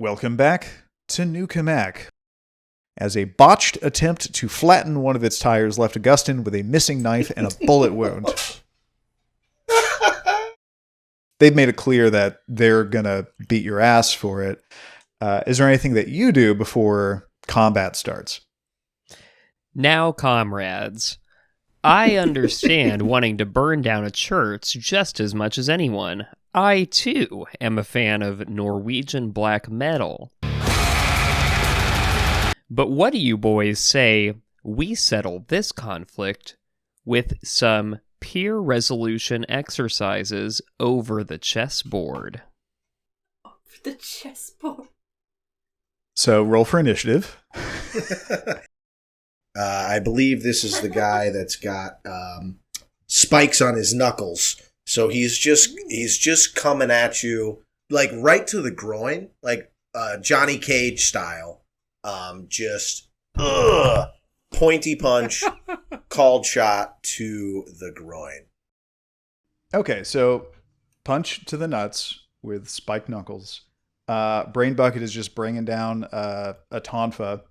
Welcome back to New Cammack. As a botched attempt to flatten one of its tires left Augustyn with a missing knife and a bullet wound. They've made it clear that they're gonna beat your ass for it. Is there anything that you do before combat starts? Now, comrades, I understand wanting to burn down a church just as much as anyone. I, too, am a fan of Norwegian black metal. But what do you boys say we settle this conflict with some peer resolution exercises over the chessboard? Over the chessboard. So roll for initiative. I believe this is the guy that's got spikes on his knuckles. So he's just coming at you like right to the groin, like Johnny Cage style. Pointy punch, called shot to the groin. Okay, so punch to the nuts with spiked knuckles. Brain Bucket is just bringing down a tonfa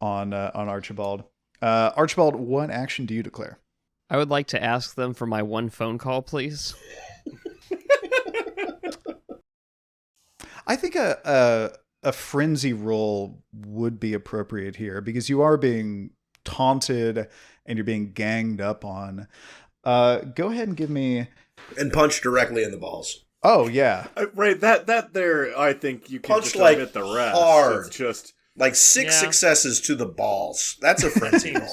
on Archibald. Archibald, what action do you declare? I would like to ask them for my one phone call, please. I think a frenzy roll would be appropriate here because you are being taunted and you're being ganged up on. Go ahead and give me... And punch directly in the balls. Oh, yeah. Right, that there, I think you can Punch just like omit the rest. hard. It's just... Like six successes to the balls. That's a frenzy roll.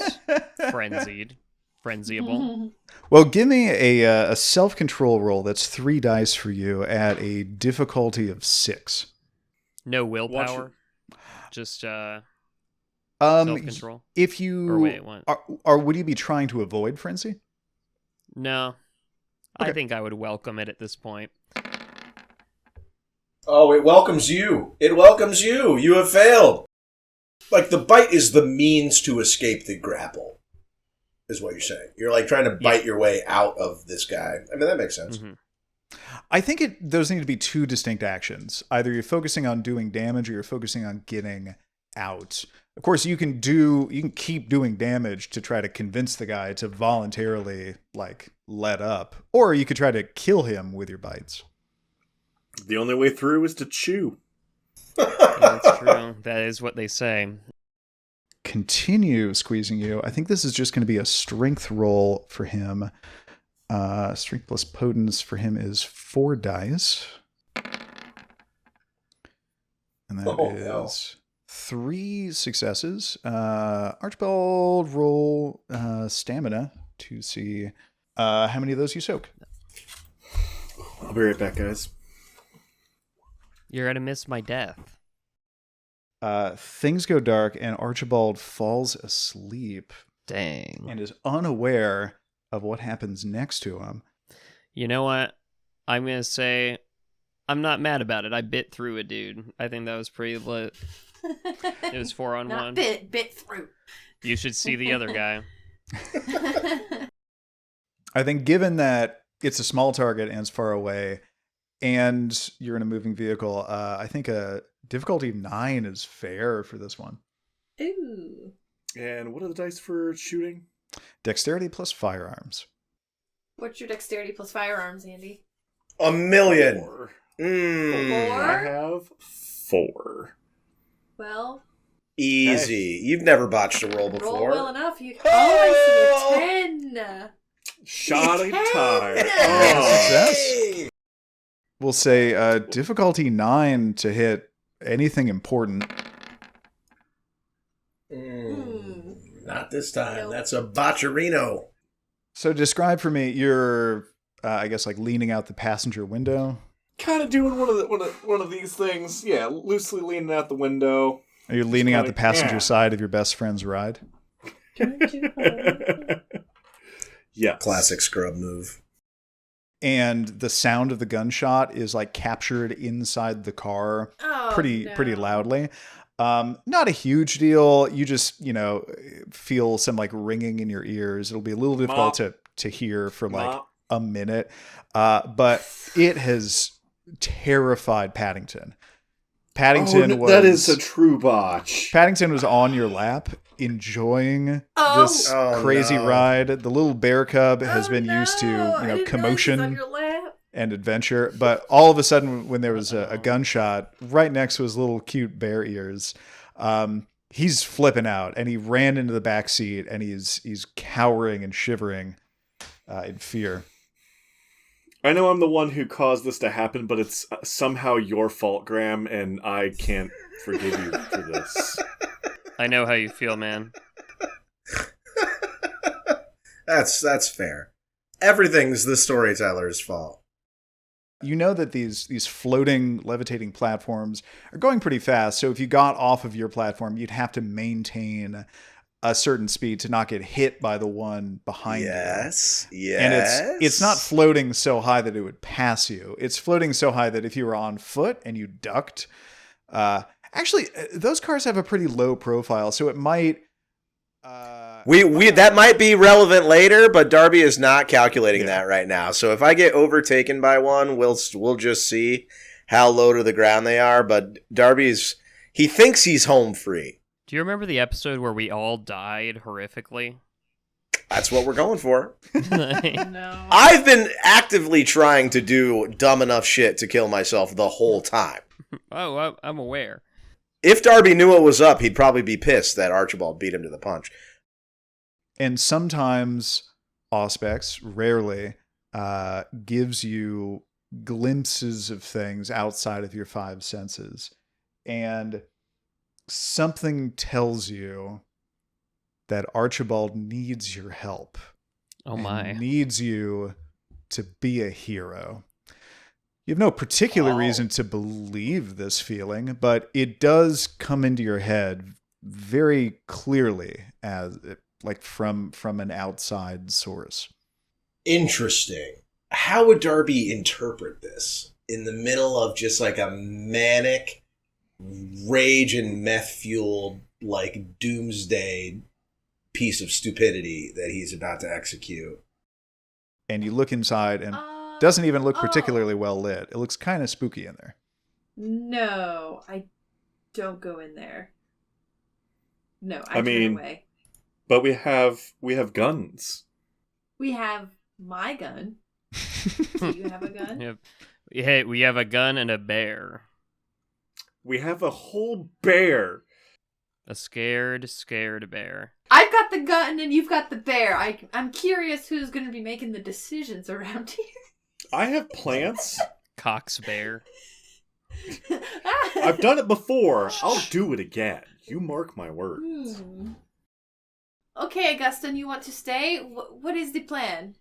Frenziable. Well, give me a self-control roll that's 3 dice for you at a difficulty of 6. No willpower. Just self-control. If you Or wait, what? Would you be trying to avoid frenzy? No. Okay. I think I would welcome it at this point. Oh, it welcomes you. It welcomes you. You have failed. Like, the bite is the means to escape the grapple, is what you're saying. You're, like, trying to bite your way out of this guy. I mean, that makes sense. Mm-hmm. I think those need to be 2 distinct actions. Either you're focusing on doing damage or you're focusing on getting out. Of course, you can keep doing damage to try to convince the guy to voluntarily, like, let up. Or you could try to kill him with your bites. The only way through is to chew. Yeah, that's true. That is what they say. Continue squeezing you. I think this is just going to be a strength roll for him. Strength plus potence for him is 4 dice. And that is 3 successes. Archibald, roll stamina to see how many of those you soak. I'll be right back, guys. You're going to miss my death. Things go dark and Archibald falls asleep. Dang. And is unaware of what happens next to him. You know what? I'm going to say I'm not mad about it. I bit through a dude. I think that was pretty lit. It was 4 on 1. Bit through. You should see the other guy. I think given that it's a small target and it's far away and you're in a moving vehicle, I think a difficulty of 9 is fair for this one. Ooh. And what are the dice for shooting? Dexterity plus firearms. What's your dexterity plus firearms, Andy? 1,000,000. 4. Mm. I have 4. Well, Easy. You've never botched a roll before. roll well enough. I see a 10. Shoddy tire. Success. We'll say difficulty 9 to hit anything important. Not this time. Nope. That's a botcherino. So describe for me, you're, I guess, like leaning out the passenger window. Kind of doing one of these things. Yeah, loosely leaning out the window. Are you leaning out the passenger yeah. side of your best friend's ride? Yeah. Classic scrub move. And the sound of the gunshot is like captured inside the car pretty loudly. Not a huge deal. You just, feel some like ringing in your ears. It'll be a little difficult to hear for like a minute. But it has terrified Paddington. Paddington was... That is a true botch. Paddington was on your lap, enjoying this crazy ride. The little bear cub has been used to, commotion and adventure. But all of a sudden, when there was a gunshot right next to his little cute bear ears, he's flipping out, and he ran into the back seat, and he's cowering and shivering in fear. I know I'm the one who caused this to happen, but it's somehow your fault, Graham, and I can't forgive you for this. I know how you feel, man. That's fair. Everything's the storyteller's fault. You know that these floating, levitating platforms are going pretty fast, so if you got off of your platform, you'd have to maintain a certain speed to not get hit by the one behind you. Yes. And it's not floating so high that it would pass you. It's floating so high that if you were on foot and you ducked, actually, those cars have a pretty low profile, so it might... We that might be relevant later, but Darby is not calculating that right now. So if I get overtaken by one, we'll just see how low to the ground they are. But he thinks he's home free. Do you remember the episode where we all died horrifically? That's what we're going for. No. I've been actively trying to do dumb enough shit to kill myself the whole time. Oh, I'm aware. If Darby knew what was up, he'd probably be pissed that Archibald beat him to the punch. And sometimes Auspex, rarely, gives you glimpses of things outside of your five senses. And something tells you that Archibald needs your help. Oh my. Needs you to be a hero. You have no particular reason to believe this feeling, but it does come into your head very clearly as like from an outside source. Interesting. How would Darby interpret this in the middle of just like a manic rage and meth fueled like doomsday piece of stupidity that he's about to execute? And you look inside and doesn't even look particularly well lit. It looks kind of spooky in there. No, I don't go in there. No, I turn away. But we have guns. We have my gun. Do you have a gun? We have a gun and a bear. We have a whole bear. A scared bear. I've got the gun and you've got the bear. I'm curious who's going to be making the decisions around here. I have plants. Cox bear. I've done it before. I'll do it again. You mark my words. Okay, Augustyn, you want to stay? What is the plan?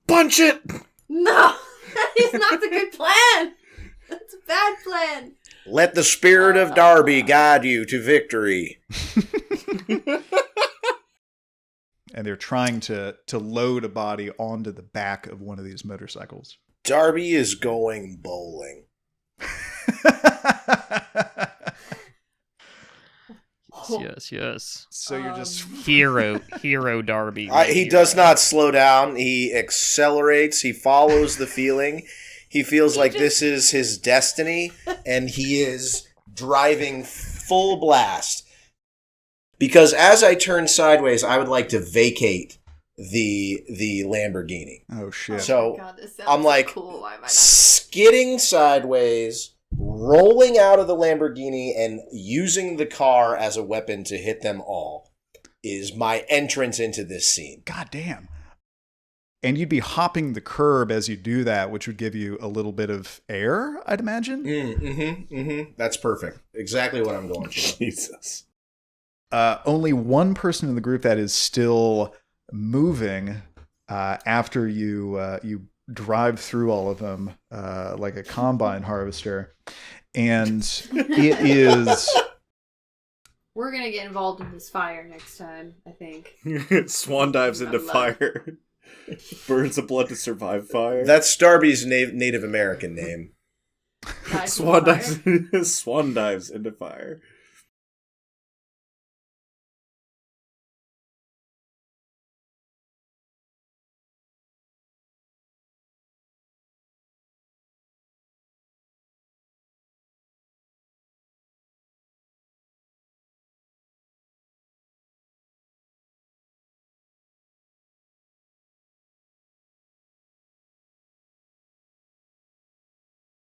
Punch it! No! That is not a good plan! That's a bad plan. Let the spirit of Darby guide you to victory. And they're trying to load a body onto the back of one of these motorcycles. Darby is going bowling. Yes. So you're just... Hero Darby. He does not slow down. He accelerates. He follows the feeling. He feels like this is his destiny, and he is driving full blast. Because as I turn sideways, I would like to vacate the Lamborghini. Oh, shit. So God, this sounds I'm like cool. Why am I not? skidding sideways, rolling out of the Lamborghini, and using the car as a weapon to hit them all is my entrance into this scene. God damn. And you'd be hopping the curb as you do that, which would give you a little bit of air, I'd imagine. That's perfect. Exactly what I'm going for. Jesus. Only one person in the group that is still moving after you drive through all of them like a combine harvester. And it is... We're going to get involved in this fire next time, I think. Swan dives into fire. Burns of blood to survive fire. That's Darby's Native American name. Swan dives into fire.